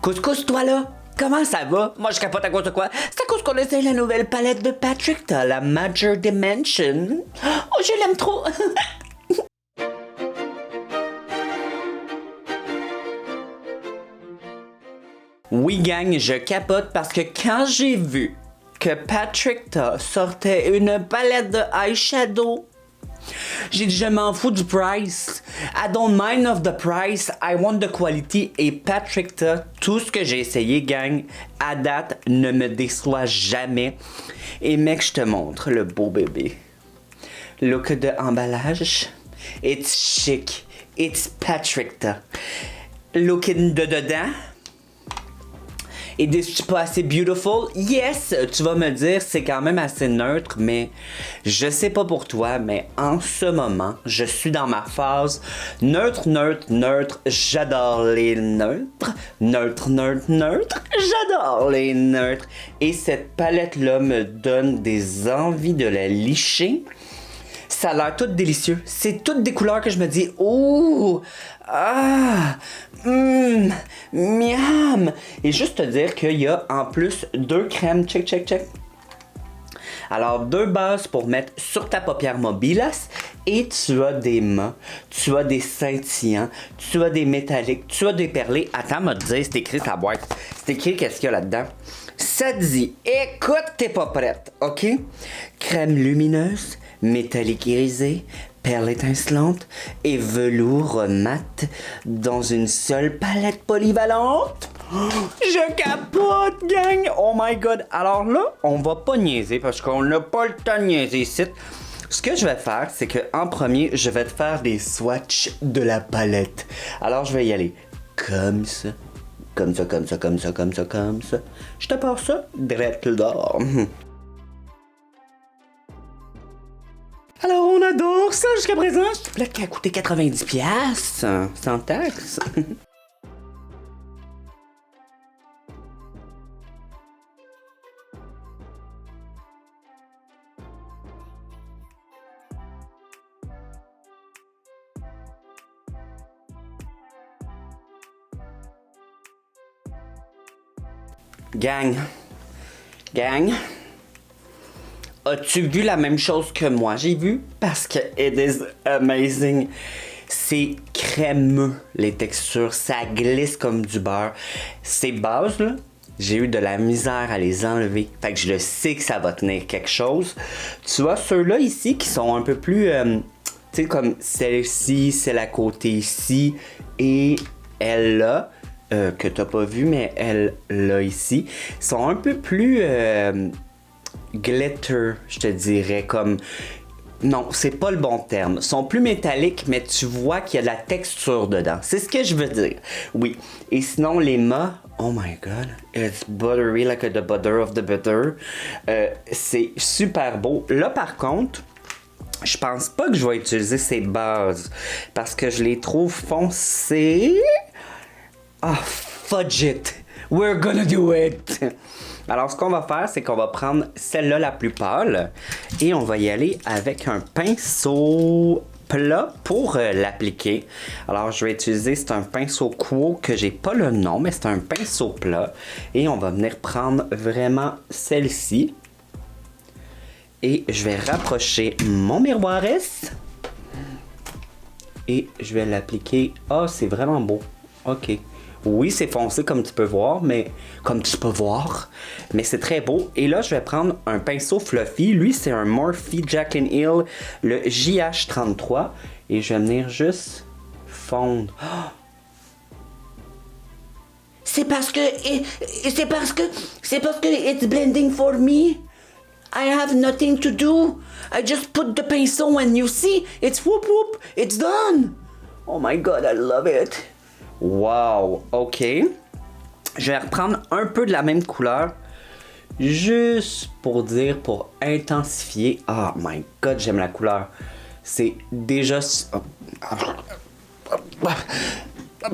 Couscous, toi là? Comment ça va? Moi, je capote à cause de quoi? C'est à cause qu'on essaie la nouvelle palette de Patrick, t'as la Major Dimension. Oh, je l'aime trop! Oui, gang, je capote parce que quand j'ai vu que Patrick Ta sortait une palette de eyeshadow, j'ai dit je m'en fous du price. I don't mind of the price. I want the quality. Et Patrick Ta, tout ce que j'ai essayé, gang, à date, ne me déçoit jamais. Et mec, je te montre le beau bébé. Look de emballage. It's chic. It's Patrick Ta. Look de dedans. Et dis-tu pas assez beautiful? Yes, tu vas me dire, c'est quand même assez neutre, mais je sais pas pour toi, mais en ce moment, je suis dans ma phase neutre. J'adore les neutres. Neutre. J'adore les neutres. Et cette palette-là me donne des envies de la licher. Ça a l'air tout délicieux. C'est toutes des couleurs que je me dis, oh, miam. Et juste te dire qu'il y a en plus 2 crèmes, check. Alors 2 bases pour mettre sur ta paupière mobile. Et tu as des mat, tu as des scintillants, tu as des métalliques, tu as des perlés. Attends, m'a dit, c'est écrit ta boîte. C'est écrit qu'est-ce qu'il y a là-dedans. Ça dit, écoute, t'es pas prête, ok? Crème lumineuse, métallique irisée, perles étincelantes et velours mat dans une seule palette polyvalente. Je capote, gang! Oh my god! Alors là, on va pas niaiser parce qu'on n'a pas le temps de niaiser ici. Ce que je vais faire, c'est que en premier, je vais te faire des swatchs de la palette. Alors, je vais y aller comme ça. Comme ça. Je te passe ça, drette là. Alors, on adore ça jusqu'à présent. Cette palette qui a coûté 90$, sans taxe. Gang. As-tu vu la même chose que moi? J'ai vu parce que it is amazing. C'est crémeux, les textures. Ça glisse comme du beurre. Ces bases, là, j'ai eu de la misère à les enlever. Fait que je le sais que ça va tenir quelque chose. Tu vois, ceux-là ici qui sont un peu plus... tu sais, comme celle-ci, celle à côté ici et elle-là. Que t'as pas vu, mais elle là ici, sont un peu plus glitter, je te dirais, comme... Non, c'est pas le bon terme. Sont plus métalliques, mais tu vois qu'il y a de la texture dedans. C'est ce que je veux dire. Oui. Et sinon, les mâts, oh my god, it's buttery like the butter of the butter. C'est super beau. Là, par contre, je pense pas que je vais utiliser ces bases parce que je les trouve foncées. Ah, fudge it! We're gonna do it! Alors, ce qu'on va faire, c'est qu'on va prendre celle-là la plus pâle et on va y aller avec un pinceau plat pour l'appliquer. Alors, je vais utiliser, c'est un pinceau Quo que j'ai pas le nom, mais c'est un pinceau plat. Et on va venir prendre vraiment celle-ci. Et je vais rapprocher mon miroir S. Et je vais l'appliquer. Ah, c'est vraiment beau. OK. Oui, c'est foncé comme tu peux voir, mais c'est très beau. Et là, je vais prendre un pinceau fluffy. Lui, c'est un Morphe Jaclyn Hill, le JH33. Et je vais venir juste fondre. Oh! C'est parce que it's blending for me. I have nothing to do. I just put the pinceau and you see, it's whoop, it's done. Oh my god, I love it. Wow, ok. Je vais reprendre un peu de la même couleur. Juste pour intensifier. Oh my god, j'aime la couleur. C'est déjà...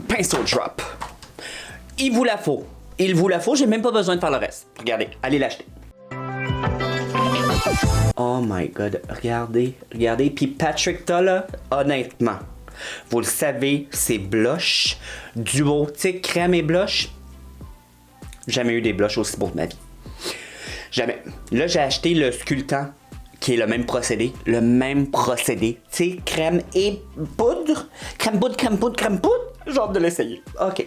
Pinceau drop. Il vous la faut, j'ai même pas besoin de faire le reste. Regardez, allez l'acheter. Oh my god, regardez. Puis Patrick Ta, là, honnêtement... Vous le savez, c'est blush, duo, tu sais, crème et blush. Jamais eu des blushs aussi beaux de ma vie. Jamais. Là, j'ai acheté le sculptant, qui est le même procédé. Le même procédé. Tu sais, crème et poudre. Crème poudre, crème poudre, crème poudre. J'ai hâte de l'essayer. OK.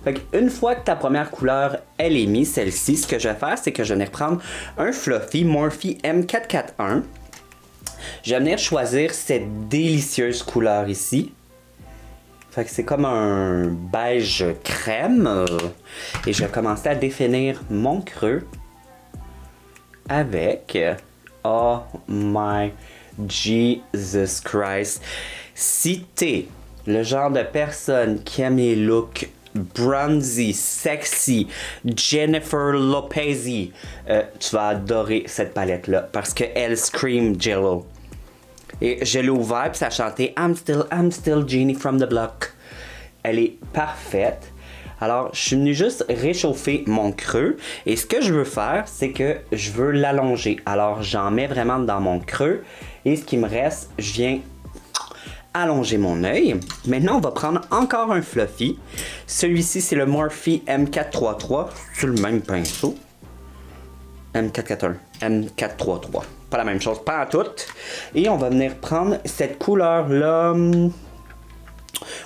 Fait qu'une fois que ta première couleur, elle est mise, celle-ci, ce que je vais faire, c'est que je vais venir prendre un Fluffy Morphe M441. Je vais venir choisir cette délicieuse couleur ici. Fait que c'est comme un beige crème. Et je vais commencer à définir mon creux avec... Oh my Jesus Christ. Si t'es le genre de personne qui aime les looks bronzy, sexy, Jennifer Lopez, tu vas adorer cette palette-là parce qu'elle scream Jello. Et je l'ai ouvert puis ça a chanté I'm still Jeannie from the block. Elle est parfaite. Alors, je suis venu juste réchauffer mon creux. Et ce que je veux faire, c'est que je veux l'allonger. Alors, j'en mets vraiment dans mon creux. Et ce qui me reste, je viens allonger mon œil. Maintenant, on va prendre encore un Fluffy. Celui-ci, c'est le Morphe M433. C'est le même pinceau. M441. M433. Pas la même chose, pas à toutes. Et on va venir prendre cette couleur-là...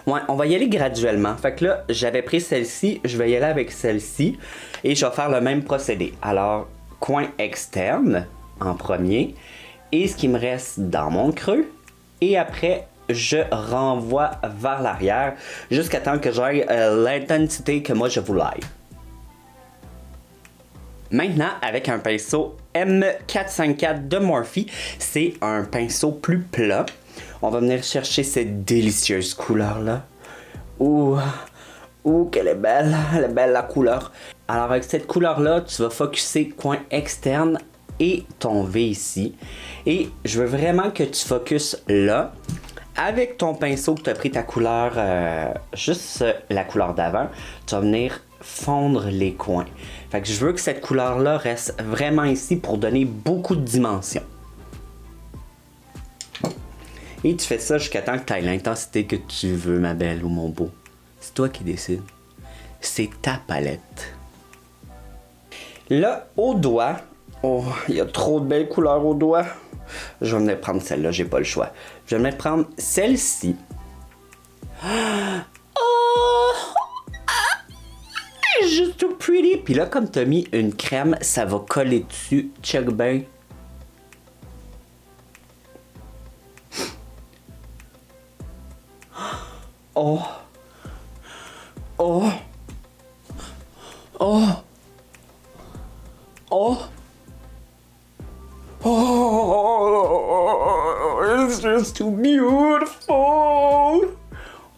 Ouais, on va y aller graduellement. Fait que là, j'avais pris celle-ci, je vais y aller avec celle-ci et je vais faire le même procédé. Alors, coin externe en premier et ce qui me reste dans mon creux. Et après, je renvoie vers l'arrière jusqu'à temps que j'aille l'intensité que moi je voulais. Maintenant, avec un pinceau M454 de Morphe, c'est un pinceau plus plat. On va venir chercher cette délicieuse couleur-là. Ouh, qu'elle est belle. Elle est belle, la couleur. Alors, avec cette couleur-là, tu vas focusser coin externe et ton V ici. Et je veux vraiment que tu focuses là. Avec ton pinceau que tu as pris ta couleur, juste la couleur d'avant, tu vas venir fondre les coins. Fait que je veux que cette couleur-là reste vraiment ici pour donner beaucoup de dimension. Et tu fais ça jusqu'à temps que tu aies l'intensité que tu veux, ma belle ou mon beau. C'est toi qui décides. C'est ta palette. Là, au doigt, oh, il y a trop de belles couleurs au doigt. Je vais venir prendre celle-là, j'ai pas le choix. Je vais venir prendre celle-ci. Oh! Just too pretty. Puis là, comme tu as mis une crème, ça va coller dessus. Check bien. Oh. Oh. Oh. Oh. Oh. It's just too beautiful.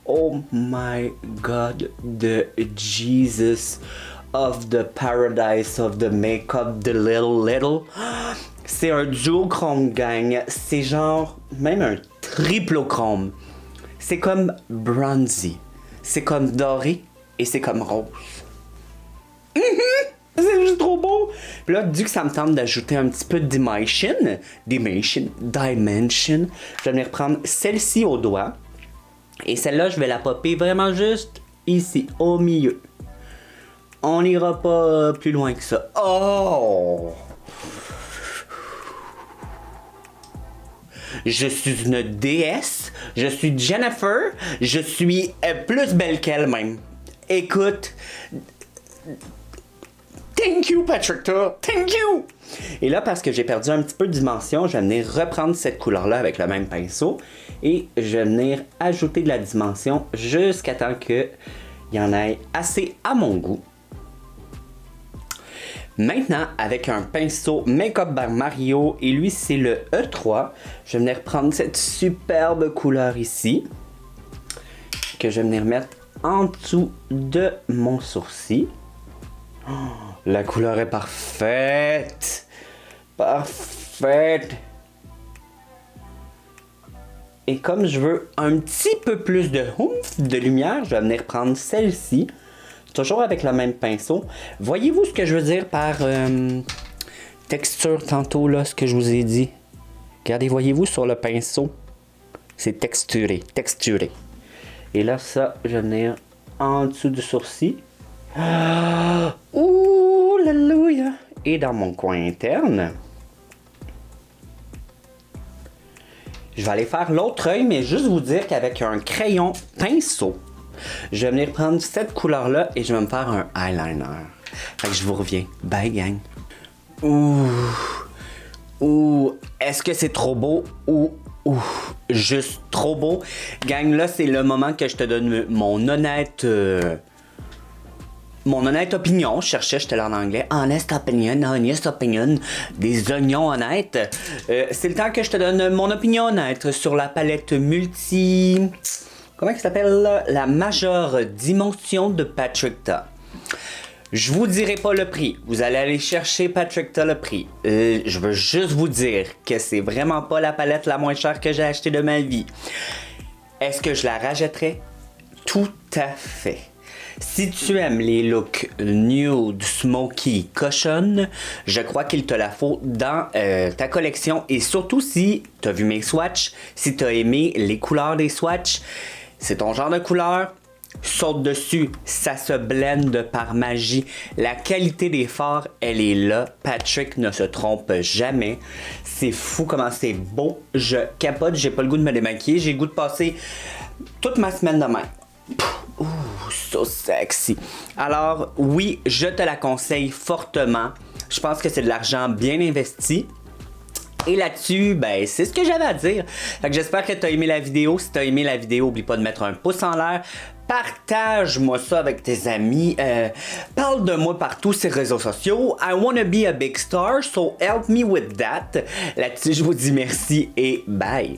Oh my God, the Jesus of the paradise of the makeup, the little. C'est un duochrome, gang. C'est genre même un triplochrome. C'est comme bronzy, c'est comme doré et c'est comme rose. C'est juste trop beau. Puis là, dû que ça me tente d'ajouter un petit peu de dimension, je vais venir prendre celle-ci au doigt. Et celle-là, je vais la popper vraiment juste ici, au milieu. On n'ira pas plus loin que ça. Oh! Je suis une déesse, je suis Jennifer, je suis plus belle qu'elle-même. Écoute, thank you Patricia, thank you! Et là, parce que j'ai perdu un petit peu de dimension, je vais venir reprendre cette couleur-là avec le même pinceau et je vais venir ajouter de la dimension jusqu'à temps qu'il y en ait assez à mon goût. Maintenant, avec un pinceau Makeup by Mario, et lui c'est le E3, je vais venir prendre cette superbe couleur ici, que je vais venir mettre en dessous de mon sourcil. Oh, la couleur est parfaite! Parfaite! Et comme je veux un petit peu plus de oomph, de lumière, je vais venir prendre celle-ci. Toujours avec le même pinceau. Voyez-vous ce que je veux dire par texture tantôt, là, ce que je vous ai dit? Regardez, voyez-vous sur le pinceau? C'est texturé, texturé. Et là, ça, je vais venir en dessous du sourcil. Ah! Ouh! et dans mon coin interne. Je vais aller faire l'autre œil, mais juste vous dire qu'avec un crayon pinceau, je vais venir prendre cette couleur-là et je vais me faire un eyeliner. Fait que je vous reviens. Bye, gang. Ouh, est-ce que c'est trop beau ou juste trop beau? Gang, là, c'est le moment que je te donne mon honnête opinion. Je cherchais, j'étais là en anglais. Honest opinion. Des oignons honnêtes. C'est le temps que je te donne mon opinion honnête sur la palette multi... Comment elle s'appelle? La Major Dimension de Patrick Ta. Je vous dirai pas le prix. Vous allez aller chercher Patrick Ta le prix. Je veux juste vous dire que c'est vraiment pas la palette la moins chère que j'ai achetée de ma vie. Est-ce que je la rachèterais? Tout à fait. Si tu aimes les looks nude, smoky, cochonne, je crois qu'il te la faut dans ta collection. Et surtout si tu as vu mes swatchs, si tu as aimé les couleurs des swatchs, c'est ton genre de couleur. Saute dessus, ça se blende par magie. La qualité des fards, elle est là. Patrick ne se trompe jamais. C'est fou comment c'est beau. Je capote, j'ai pas le goût de me démaquiller. J'ai le goût de passer toute ma semaine de même. Ouh, so sexy. Alors, oui, je te la conseille fortement. Je pense que c'est de l'argent bien investi. Et là-dessus, ben, c'est ce que j'avais à dire. Fait que j'espère que tu as aimé la vidéo. Si tu as aimé la vidéo, oublie pas de mettre un pouce en l'air. Partage-moi ça avec tes amis. Parle de moi par tous ces réseaux sociaux. I wanna be a big star, so help me with that. Là-dessus, je vous dis merci et bye.